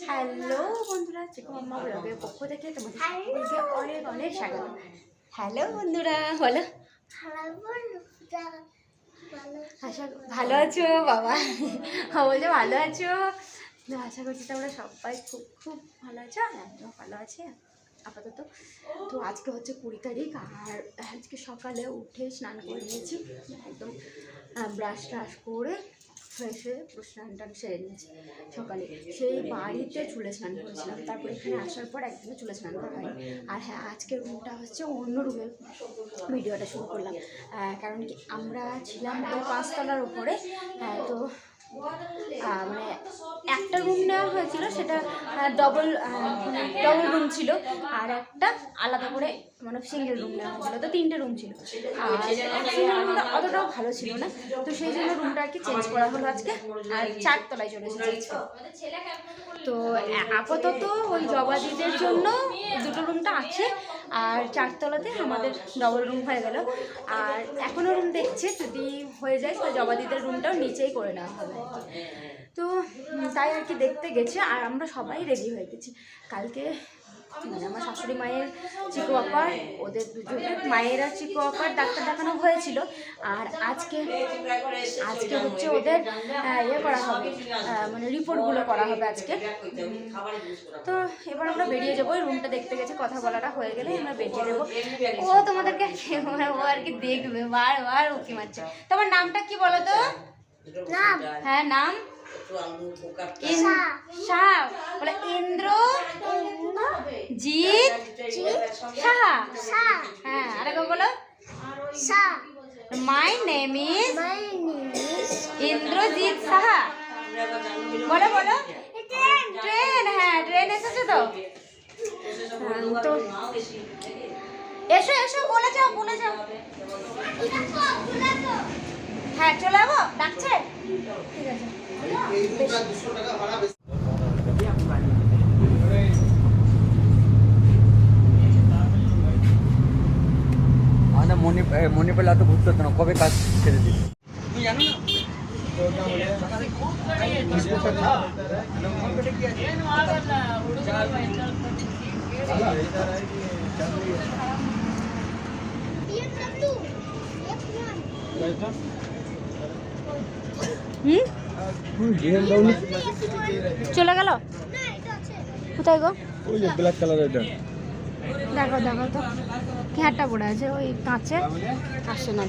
Hello বন্ধুরা, চিকু মাম্মা ব্লগের পক্ষ থেকে তোমাদের সকলকে অনেক অনেক স্বাগত। হ্যালো বন্ধুরা, বলো। আশা ভালো আছো বাবা? বলছো ভালো আছো? আশা করছি তোমরা সবাই খুব খুব ভালো আছো। আমিও ভালো আছি আপাতত। তো আজকে হচ্ছে 20 তারিখ, আর আজকে সকালে উঠে স্নান করে নিয়েছি, একদম ব্রাশ ট্রাশ করে ফ্রেশ হয়ে স্নান টান সেরে নিয়েছি সকালে। সেই বাড়িতে চুলে স্নান করেছিলাম, তারপরে এখানে আসার পর একদমই চুলে স্নান করা হয়নি। আর হ্যাঁ, আজকের রুমটা হচ্ছে অন্য রুমে ভিডিওটা শুরু করলাম, কারণ কি আমরা ছিলাম 5 তলার উপরে। তো মানে একটা রুম নেওয়া হয়েছিল, সেটা ডবল রুম ছিল, আর একটা আলাদা করে মানে সিঙ্গেল রুম নেওয়া হয়েছিল। তো 3টে রুম ছিল, আর সিঙ্গেল রুমটা অতটাও ভালো ছিল না, তো সেই জন্য রুমটা আর কি চেঞ্জ করা হলো আজকে, আর 4 তলায় চলে এসেছি। তো আপাতত ওই জবাদিদের জন্য 2টো রুমটা আছে, আর 4 তলাতে আমাদের ডবল রুম হয়ে গেল। আর এখনও রুম দেখছে, যদি হয়ে যায় তো জবাদিদের রুমটাও নিচেই করে নেওয়া হবে। তো তাই আর কি দেখতে গেছে, আর আমরা সবাই রেডি হয়ে গেছি। কালকে মানে আমার শাশুড়ি মায়ের, চিকু আপার, ওদের দুজনের মায়ের আর চিকু আপার ডাক্তার দেখানো হয়েছিল, আর আজকে হচ্ছে ওদের ইয়ে করা হবে, মানে রিপোর্টগুলো করা হবে আজকে। তো এবার আমরা বেরিয়ে যাবো, রুমটা দেখতে গেছে, কথা বলাটা হয়ে গেলে আমরা বেরিয়ে যাবো। ও তোমাদেরকে ও আর কি দেখবে, বারবার উঁকি মারছে। তোমার নামটা কি বলো তো? নাম? হ্যাঁ নাম বলে ইন্দ্রজিৎ সাহা। হ্যাঁ আরেকবার বলো। My name is Indrajit Saha. বলো বলো। ট্রেন, হ্যাঁ ট্রেন এসেছে তো। তো এসো এসো, বলে যাও বলে যাও। হ্যাঁ চলে যাবো, ডাকছে। ঠিক আছে। মনে পেলে এত ঘুরতে হতো না, কবে কাজ ছেড়ে দিল তুই জানো চলে গেল কোথায় গো? ওই যে ব্ল্যাক কালার এটা দেখো দেখো তো, ঘ্যাটটা পড়ে আছে ওই কাঁচে, আসে না।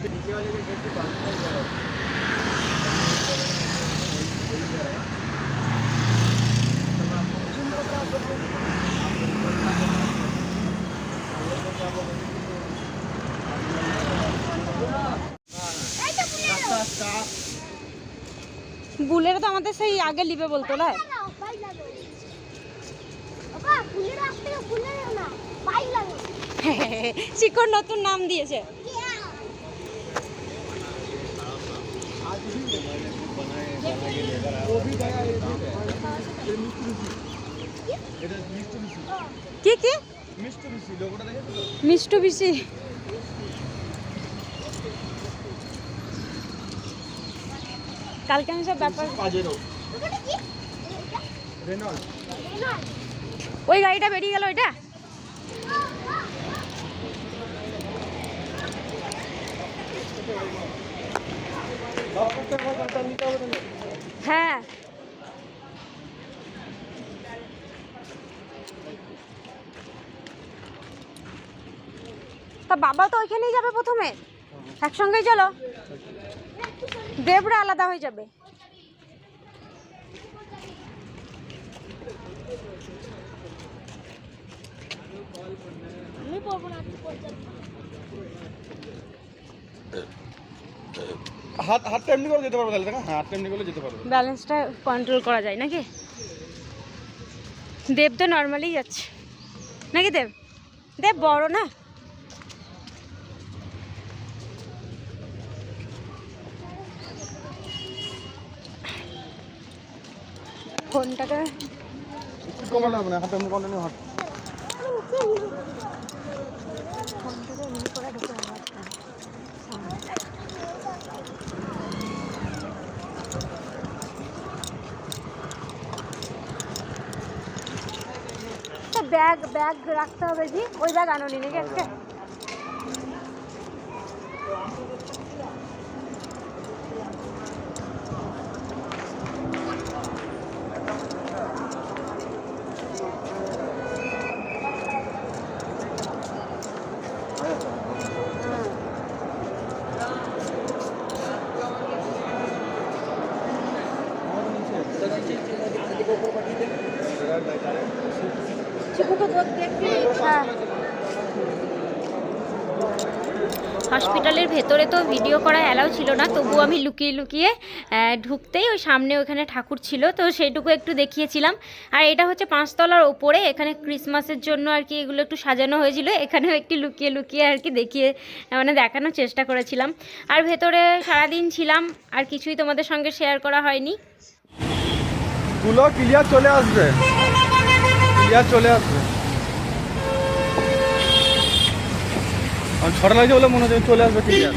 বুলের তো আমাদের সেই আগে লিবে বলতো না। চিকন নতুন নাম দিয়েছে। কি কি মিষ্টু বিশি? কালকে আমি সব ব্যাপার, ওই গাড়িটা বেরিয়ে গেল, ওইটা হ্যাঁ। তা বাবা তো ওইখানেই যাবে প্রথমে, একসঙ্গেই চলো, দেবরা আলাদা হয়ে যাবে। আমি পড়বো না, হাতটা এমনি করে যেতে পারবো তাহলে, দেখা হাতটা এমনি করে যেতে পারবো, ব্যালেন্সটা কন্ট্রোল করা যায় নাকি? দেব তো নর্মালি যাচ্ছে নাকি? দেব দেব বড় না? ফোনটাকে কমানো হবে না, হাতটা এমনি কন্টিনিউ হাত। ফোনটাকে এমনি করে ঢুকে আওয়াজ করে। ব্যাগ ব্যাগ রাখতে হবে জি, ওই ব্যাগ আনোনি নাকি আজকে? হসপিটালের ভেতরে তো ভিডিও করা অ্যালাউ ছিল না, তবুও আমি লুকিয়ে লুকিয়ে ঢুকতেই ওই সামনে ওখানে ঠাকুর ছিল, তো সেইটুকু একটু দেখিয়েছিলাম। আর এটা হচ্ছে 5 তলার ওপরে, এখানে ক্রিসমাসের জন্য আর কি এগুলো একটু সাজানো হয়েছিল, এখানেও একটু লুকিয়ে লুকিয়ে আর কি দেখিয়ে মানে দেখানোর চেষ্টা করেছিলাম। আর ভেতরে সারাদিন ছিলাম, আর কিছুই তোমাদের সঙ্গে শেয়ার করা হয়নি। গুলো ক্লিয়ার চলে আসবে, ক্লিয়ার চলে আসবে। ছড়া লাগছে বলে মনে হচ্ছে চলে আসবে ক্লিয়ার।